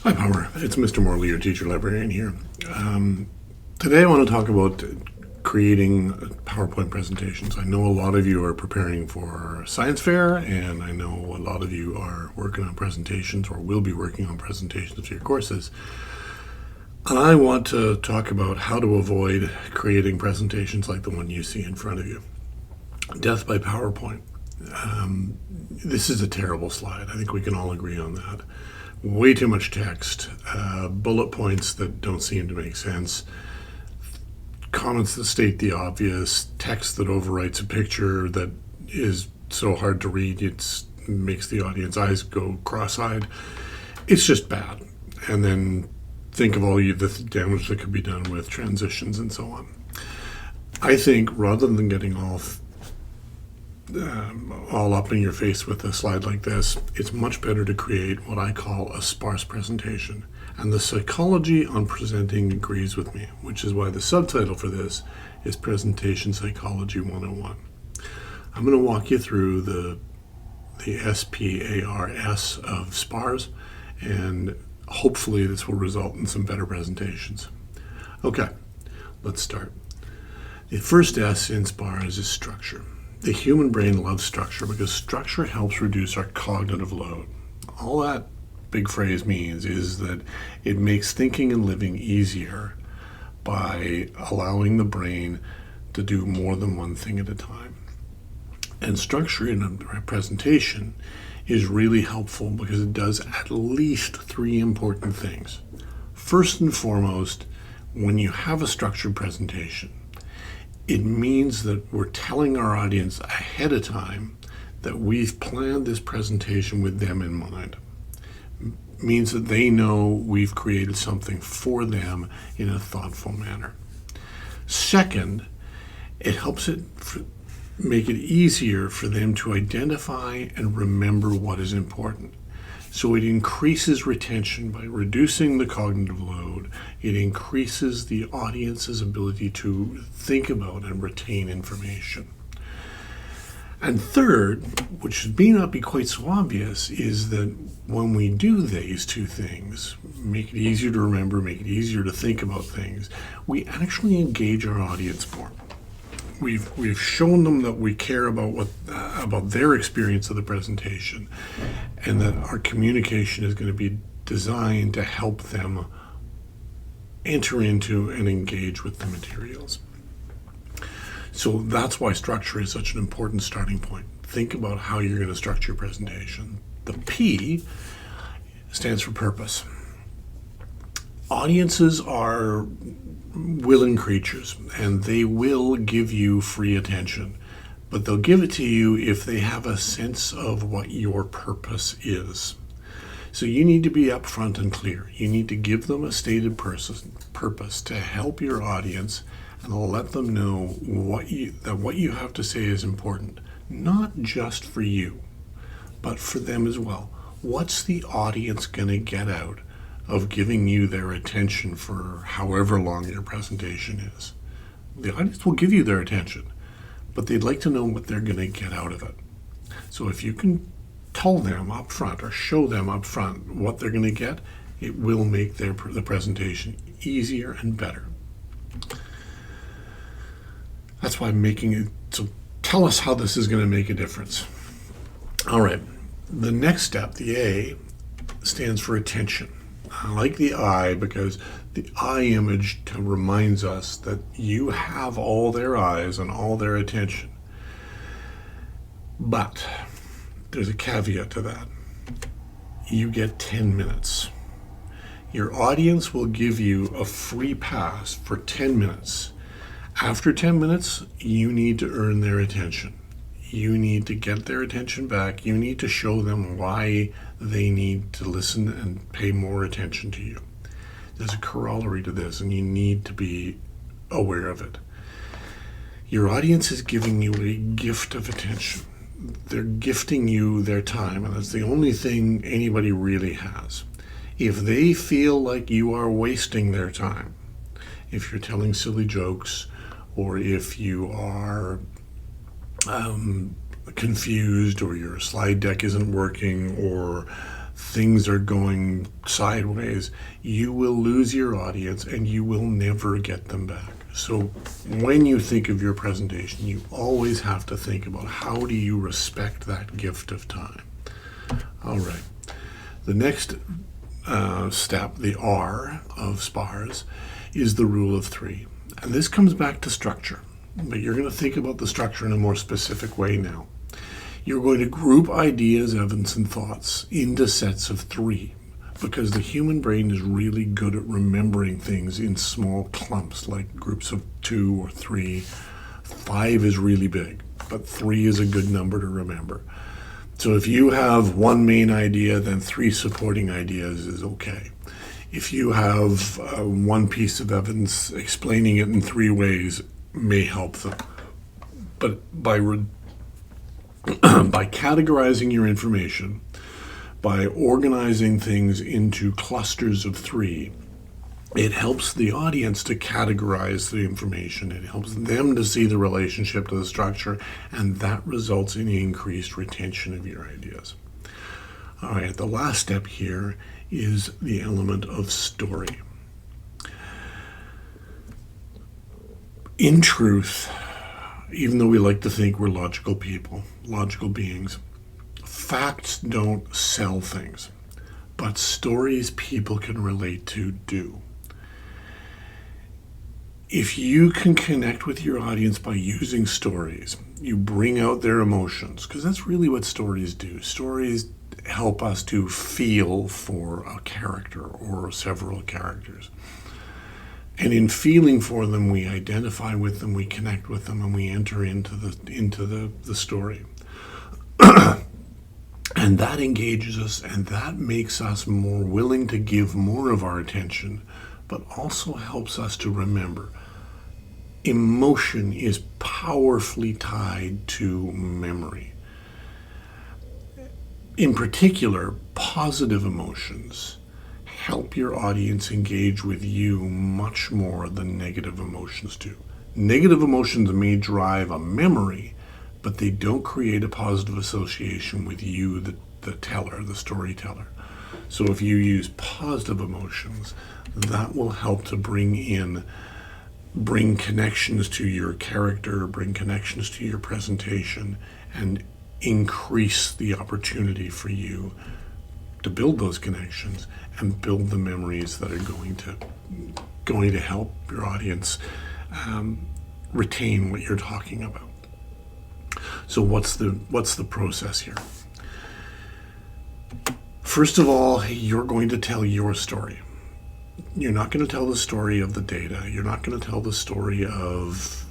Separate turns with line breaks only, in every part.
Hi, Palmer. It's Mr. Morley, your teacher librarian here. Today I want to talk about creating PowerPoint presentations. I know a lot of you are preparing for science fair, and I know a lot of you are working on presentations or will be working on presentations for your courses. And I want to talk about how to avoid creating presentations like the one you see in front of you. Death by PowerPoint. This is a terrible slide. I think we can all agree on that. Way too much text, bullet points that don't seem to make sense, comments that state the obvious, text that overwrites a picture that is so hard to read it makes the audience eyes go cross-eyed. It's just bad. And then think of all the damage that could be done with transitions and so on. I think rather than getting all up in your face with a slide like this, it's much better to create what I call a SPARS presentation. And the psychology on presenting agrees with me, which is why the subtitle for this is Presentation Psychology 101. I'm going to walk you through the SPARS of SPARS, and hopefully this will result in some better presentations. Okay, let's start. The first S in SPARS is structure. The human brain loves structure because structure helps reduce our cognitive load. All that big phrase means is that it makes thinking and living easier by allowing the brain to do more than one thing at a time. And structure in a presentation is really helpful because it does at least three important things. First and foremost, when you have a structured presentation, it means that we're telling our audience ahead of time that we've planned this presentation with them in mind. It means that they know we've created something for them in a thoughtful manner. Second, it helps make it easier for them to identify and remember what is important. So it increases retention by reducing the cognitive load. It increases the audience's ability to think about and retain information. And third, which may not be quite so obvious, is that when we do these two things, make it easier to remember, make it easier to think about things, we actually engage our audience more. We've shown them that we care about their experience of the presentation, and that our communication is going to be designed to help them enter into and engage with the materials. So that's why structure is such an important starting point. Think about how you're going to structure your presentation. The P stands for purpose. Audiences are willing creatures, and they will give you free attention, but they'll give it to you if they have a sense of what your purpose is. So you need to be upfront and clear. You need to give them a stated purpose to help your audience and let them know that what you have to say is important, not just for you, but for them as well. What's the audience going to get out of giving you their attention for however long your presentation is? The audience will give you their attention, but they'd like to know what they're going to get out of it. So if you can tell them up front or show them up front what they're going to get, it will make the presentation easier and better. That's why I'm making it, so tell us how this is going to make a difference. All right, the next step, the A, stands for attention. I like the I because the eye image reminds us that you have all their eyes and all their attention. But there's a caveat to that. You get 10 minutes. Your audience will give you a free pass for 10 minutes. After 10 minutes, you need to earn their attention. You need to get their attention back. You need to show them why they need to listen and pay more attention to you. There's a corollary to this, and you need to be aware of it. Your audience is giving you a gift of attention. They're gifting you their time, and that's the only thing anybody really has. If they feel like you are wasting their time, if you're telling silly jokes, or if you are confused, or your slide deck isn't working, or things are going sideways, you will lose your audience and you will never get them back. So when you think of your presentation, you always have to think about how do you respect that gift of time. All right. The next step, the R of SPARS, is the rule of three. And this comes back to structure, but you're going to think about the structure in a more specific way now. You're going to group ideas, evidence, and thoughts into sets of three, because the human brain is really good at remembering things in small clumps, like groups of 2 or 3. 5 is really big, but 3 is a good number to remember. So if you have one main idea, then 3 supporting ideas is okay. If you have one piece of evidence, explaining it in 3 ways may help them. But by categorizing your information, by organizing things into clusters of 3, it helps the audience to categorize the information. It helps them to see the relationship to the structure, and that results in increased retention of your ideas. All right, the last step here is the element of story. In truth, even though we like to think we're logical people, logical beings, facts don't sell things, but stories people can relate to do. If you can connect with your audience by using stories, you bring out their emotions, because that's really what stories do. Stories help us to feel for a character or several characters. And in feeling for them, we identify with them, we connect with them, and we enter into the story. And that engages us, and that makes us more willing to give more of our attention, but also helps us to remember. Emotion is powerfully tied to memory. In particular, positive emotions help your audience engage with you much more than negative emotions do. Negative emotions may drive a memory, but they don't create a positive association with you, the teller, the storyteller. So if you use positive emotions, that will help to bring connections to your character, bring connections to your presentation, and increase the opportunity for you to build those connections and build the memories that are going to help your audience retain what you're talking about. So what's the process here? First of all, you're going to tell your story. You're not going to tell the story of the data. You're not going to tell the story of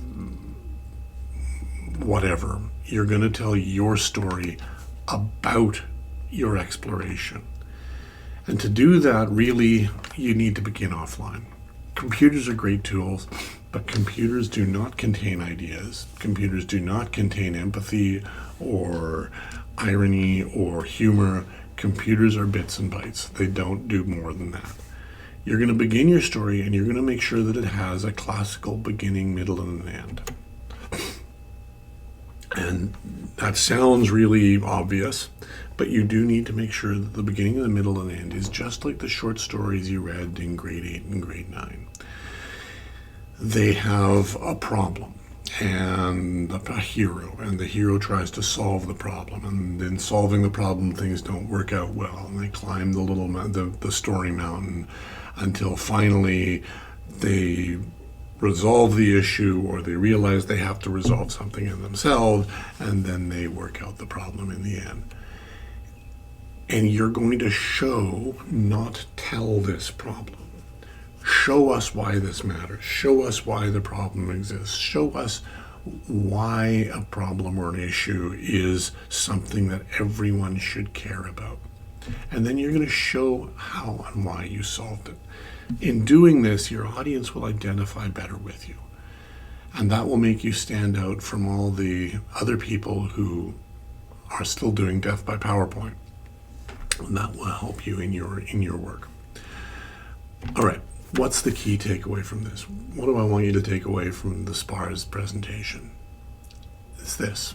whatever. You're going to tell your story about your exploration. And to do that, really, you need to begin offline. Computers are great tools, but computers do not contain ideas. Computers do not contain empathy or irony or humor. Computers are bits and bytes. They don't do more than that. You're going to begin your story, and you're going to make sure that it has a classical beginning, middle, and an end. And that sounds really obvious, but you do need to make sure that the beginning, the middle, and the end is just like the short stories you read in grade 8 and grade 9. They have a problem and a hero, and the hero tries to solve the problem, and in solving the problem, things don't work out well, and they climb the story mountain until finally they resolve the issue, or they realize they have to resolve something in themselves, and then they work out the problem in the end. And you're going to show, not tell this problem. Show us why this matters. Show us why the problem exists. Show us why a problem or an issue is something that everyone should care about. And then you're going to show how and why you solved it. In doing this, your audience will identify better with you. And that will make you stand out from all the other people who are still doing death by PowerPoint. And that will help you in your work. All right, what's the key takeaway from this? What do I want you to take away from the SPARS presentation? It's this.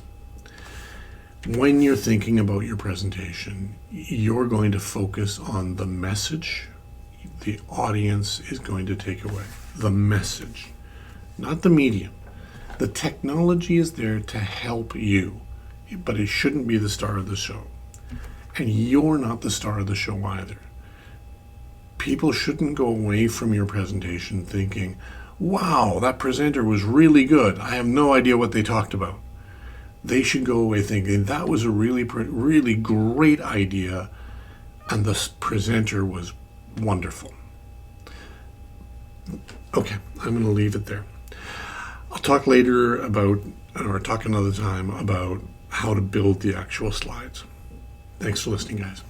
When you're thinking about your presentation, you're going to focus on the message the audience is going to take away. The message, not the medium. The technology is there to help you, but it shouldn't be the star of the show. And you're not the star of the show either. People shouldn't go away from your presentation thinking, wow, that presenter was really good. I have no idea what they talked about. They should go away thinking that was a really great idea and the presenter was wonderful. Okay, I'm going to leave it there. I'll talk later about, or talk another time about how to build the actual slides. Thanks for listening, guys.